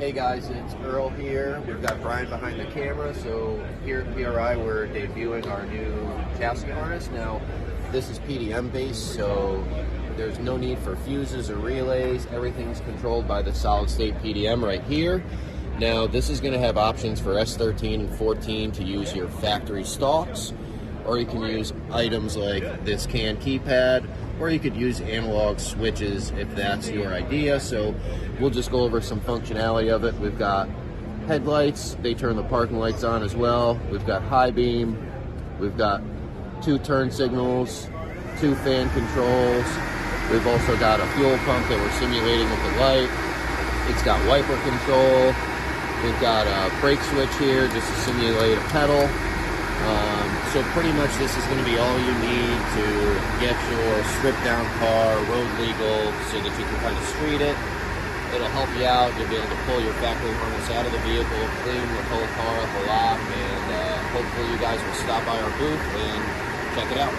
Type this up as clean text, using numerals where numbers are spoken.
Hey guys, it's Earl here. We've got Brian behind the camera. So here at PRI, we're debuting our new chassis harness. Now, this is PDM based, so there's no need for fuses or relays. Everything's controlled by the solid state PDM right here. Now, this is going to have options for S13 and 14 to use your factory stalks, or you can use items like this CAN keypad, or you could use analog switches if that's your idea. So we'll just go over some functionality of it. We've got headlights, they turn the parking lights on as well. We've got high beam, we've got 2 turn signals, 2 fan controls. We've also got a fuel pump that we're simulating with the light. It's got wiper control. We've got a brake switch here just to simulate a pedal. So pretty much this is going to be all you need to get your stripped down car road legal so that you can kind of street it. It'll help you out. You'll be able to pull your factory harness out of the vehicle, clean the whole car up a lot, and hopefully you guys will stop by our booth and check it out.